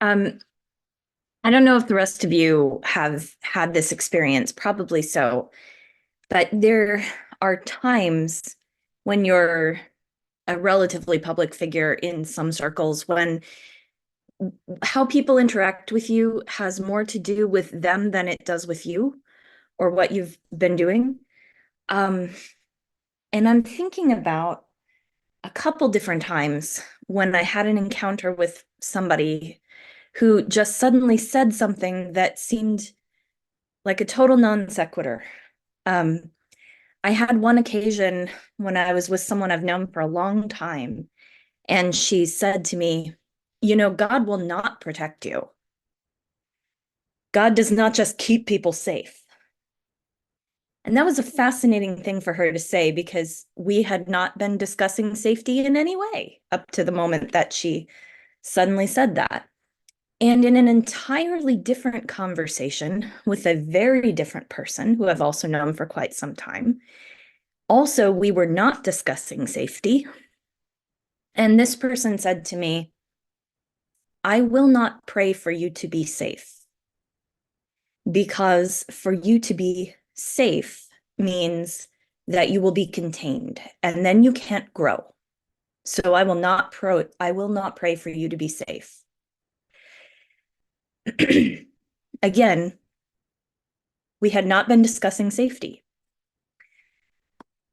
Um, I don't know if the rest of you have had this experience, probably so, but there are times when you're a relatively public figure in some circles when how people interact with you has more to do with them than it does with you or what you've been doing. Um, and I'm thinking about a couple different times when I had an encounter with somebody who just suddenly said something that seemed like a total non sequitur. Um, I had one occasion when I was with someone I've known for a long time, and she said to me, "You know, God will not protect you. God does not just keep people safe." And that was a fascinating thing for her to say because we had not been discussing safety in any way up to the moment that she suddenly said that. And in an entirely different conversation with a very different person who I've also known for quite some time, also, we were not discussing safety. And this person said to me, "I will not pray for you to be safe because for you to be safe means that you will be contained and then you can't grow. So I will not pray for you to be safe." Again, we had not been discussing safety.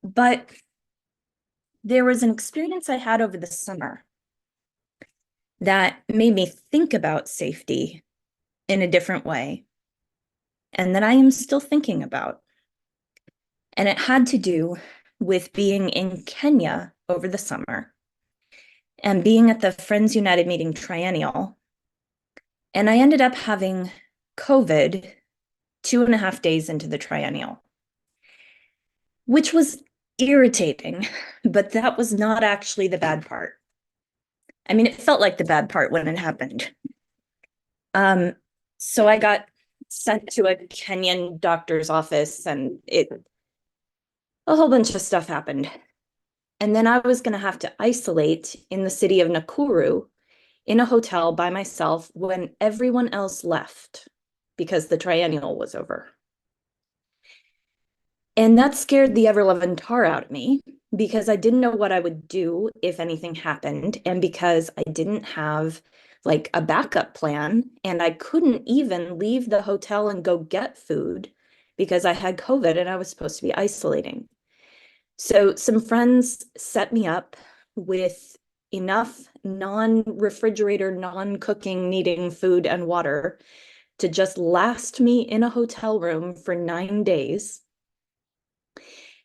But there was an experience I had over the summer that made me think about safety in a different way and that I am still thinking about. And it had to do with being in Kenya over the summer and being at the Friends United meeting triennial. And I ended up having COVID 2.5 days into the triennial, which was irritating, but that was not actually the bad part. I mean, it felt like the bad part when it happened. Um, so I got sent to a Kenyan doctor's office and a whole bunch of stuff happened. And then I was going to have to isolate in the city of Nakuru in a hotel by myself when everyone else left because the triennial was over. And that scared the ever-loving tar out of me because I didn't know what I would do if anything happened, and because I didn't have like a backup plan, and I couldn't even leave the hotel and go get food because I had COVID and I was supposed to be isolating. So some friends set me up with enough non-refrigerator, non-cooking needing food and water to just last me in a hotel room for 9 days.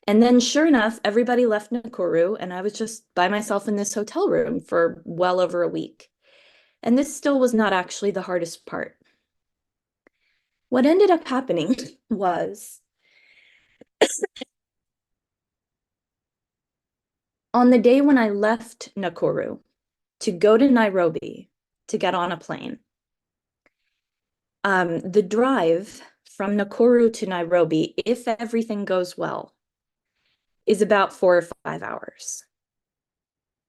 And then, sure enough, everybody left Nakuru, and I was just by myself in this hotel room for well over a week. And this still was not actually the hardest part. What ended up happening was on the day when I left Nakuru to go to Nairobi to get on a plane, the drive from Nakuru to Nairobi, if everything goes well, is about 4 or 5 hours.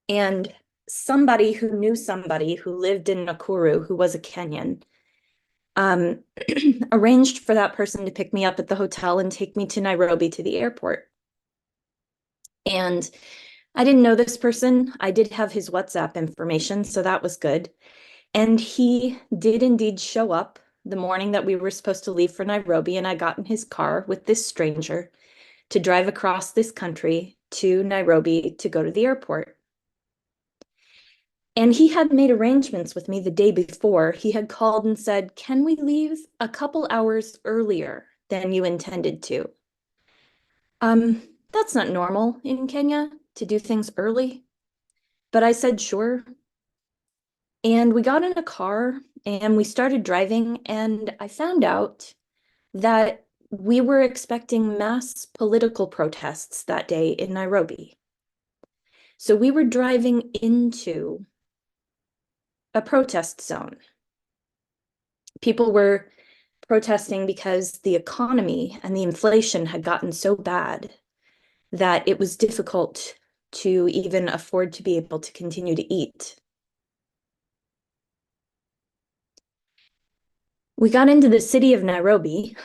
And somebody who knew somebody who lived in Nakuru who was a Kenyan um, arranged for that person to pick me up at the hotel and take me to Nairobi to the airport. And I didn't know this person. I did have his WhatsApp information, so that was good. And he did indeed show up the morning that we were supposed to leave for Nairobi, and I got in his car with this stranger to drive across this country to Nairobi to go to the airport. And he had made arrangements with me the day before. He had called and said, "Can we leave a couple hours earlier than you intended to?" That's not normal in Kenya to do things early, but I said, sure. And we got in a car and we started driving, and I found out that we were expecting mass political protests that day in Nairobi. So we were driving into a protest zone. People were protesting because the economy and the inflation had gotten so bad that it was difficult to even afford to be able to continue to eat. We got into the city of Nairobi,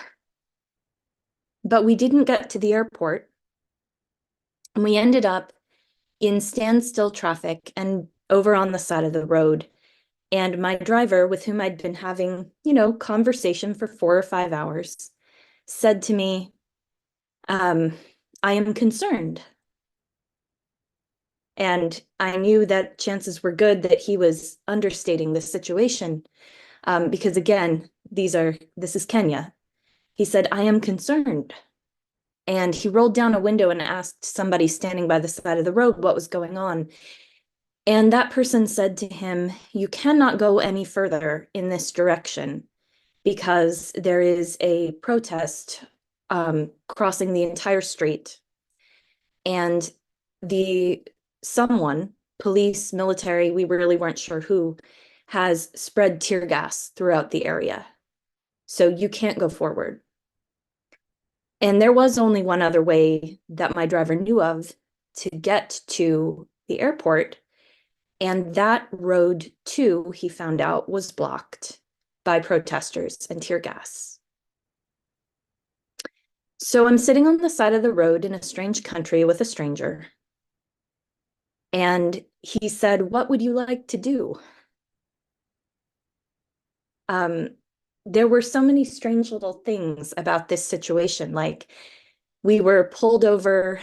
but we didn't get to the airport. And we ended up in standstill traffic and over on the side of the road. And my driver, with whom I'd been having, conversation for 4 or 5 hours, said to me, um, I am concerned. And I knew that chances were good that he was understating the situation. Because again, this is Kenya. He said, I am concerned. And he rolled down a window and asked somebody standing by the side of the road what was going on. And that person said to him, you cannot go any further in this direction because there is a protest crossing the entire street. And the someone, police, military, we really weren't sure who, has spread tear gas throughout the area. So you can't go forward. And there was only one other way that my driver knew of to get to the airport. And that road too, he found out, was blocked by protesters and tear gas. So I'm sitting on the side of the road in a strange country with a stranger. And he said, what would you like to do? There were so many strange little things about this situation. Like we were pulled over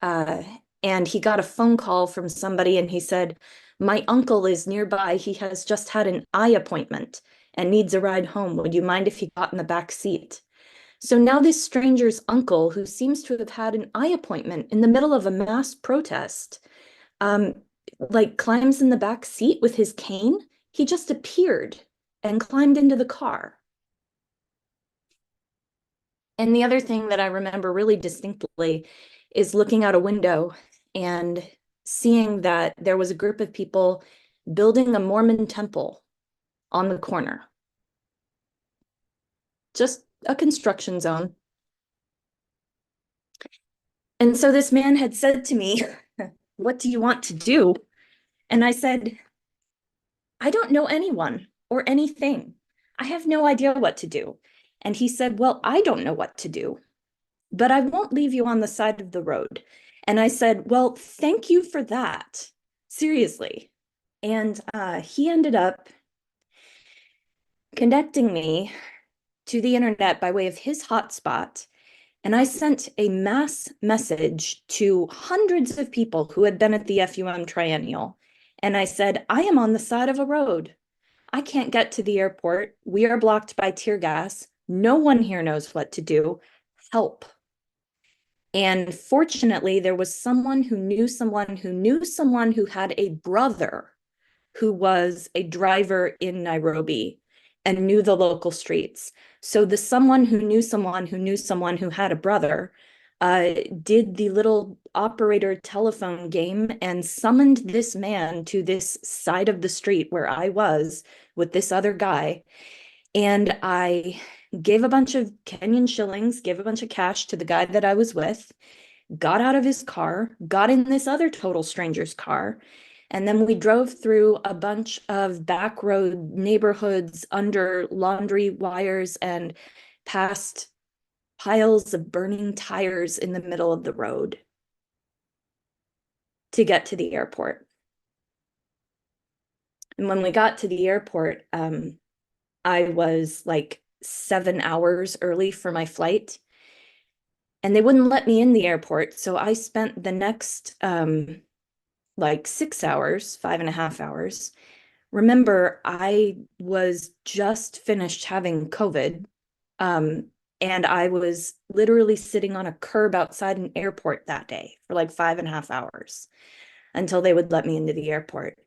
and he got a phone call from somebody and he said, my uncle is nearby. He has just had an eye appointment and needs a ride home. Would you mind if he got in the back seat? So now this stranger's uncle, who seems to have had an eye appointment in the middle of a mass protest, like climbs in the back seat with his cane. He just appeared and climbed into the car. And the other thing that I remember really distinctly is looking out a window and seeing that there was a group of people building a Mormon temple on the corner. Just a construction zone. And so this man had said to me, what do you want to do? And I said, I don't know anyone or anything. I have no idea what to do. And he said, well, I don't know what to do, but I won't leave you on the side of the road. And I said, well, thank you for that. Seriously. And he ended up connecting me to the internet by way of his hotspot. And I sent a mass message to hundreds of people who had been at the FUM Triennial. And I said, I am on the side of a road. I can't get to the airport. We are blocked by tear gas. No one here knows what to do. Help. And fortunately, there was someone who knew someone who knew someone who had a brother who was a driver in Nairobi and knew the local streets. So the someone who knew someone who knew someone who had a brother did the little operator telephone game and summoned this man to this side of the street where I was with this other guy. And I gave a bunch of Kenyan shillings, gave a bunch of cash to the guy that I was with, got out of his car, got in this other total stranger's car, and then we drove through a bunch of back road neighborhoods under laundry wires and past piles of burning tires in the middle of the road to get to the airport. And when we got to the airport, I was like 7 hours early for my flight. And they wouldn't let me in the airport. So I spent the next like 6 hours, 5.5 hours. Remember, I was just finished having COVID. And I was literally sitting on a curb outside an airport that day for like 5.5 hours until they would let me into the airport.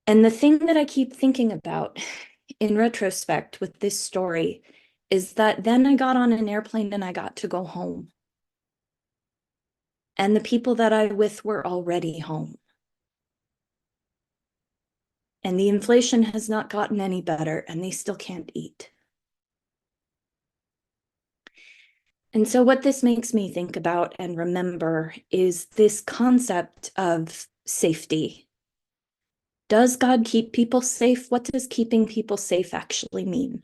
And the thing that I keep thinking about in retrospect with this story is that then I got on an airplane and I got to go home. And the people that I with were already home. And the inflation has not gotten any better and they still can't eat. And so what this makes me think about and remember is this concept of safety. Does God keep people safe? What does keeping people safe actually mean?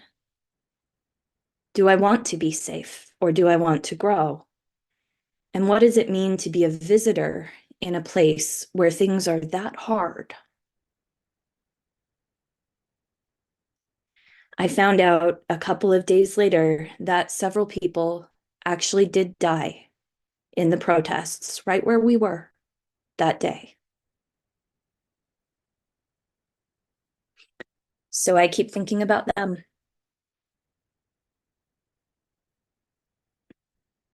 Do I want to be safe or do I want to grow? And what does it mean to be a visitor in a place where things are that hard? I found out a couple of days later that several people actually did die in the protests right where we were that day. So I keep thinking about them.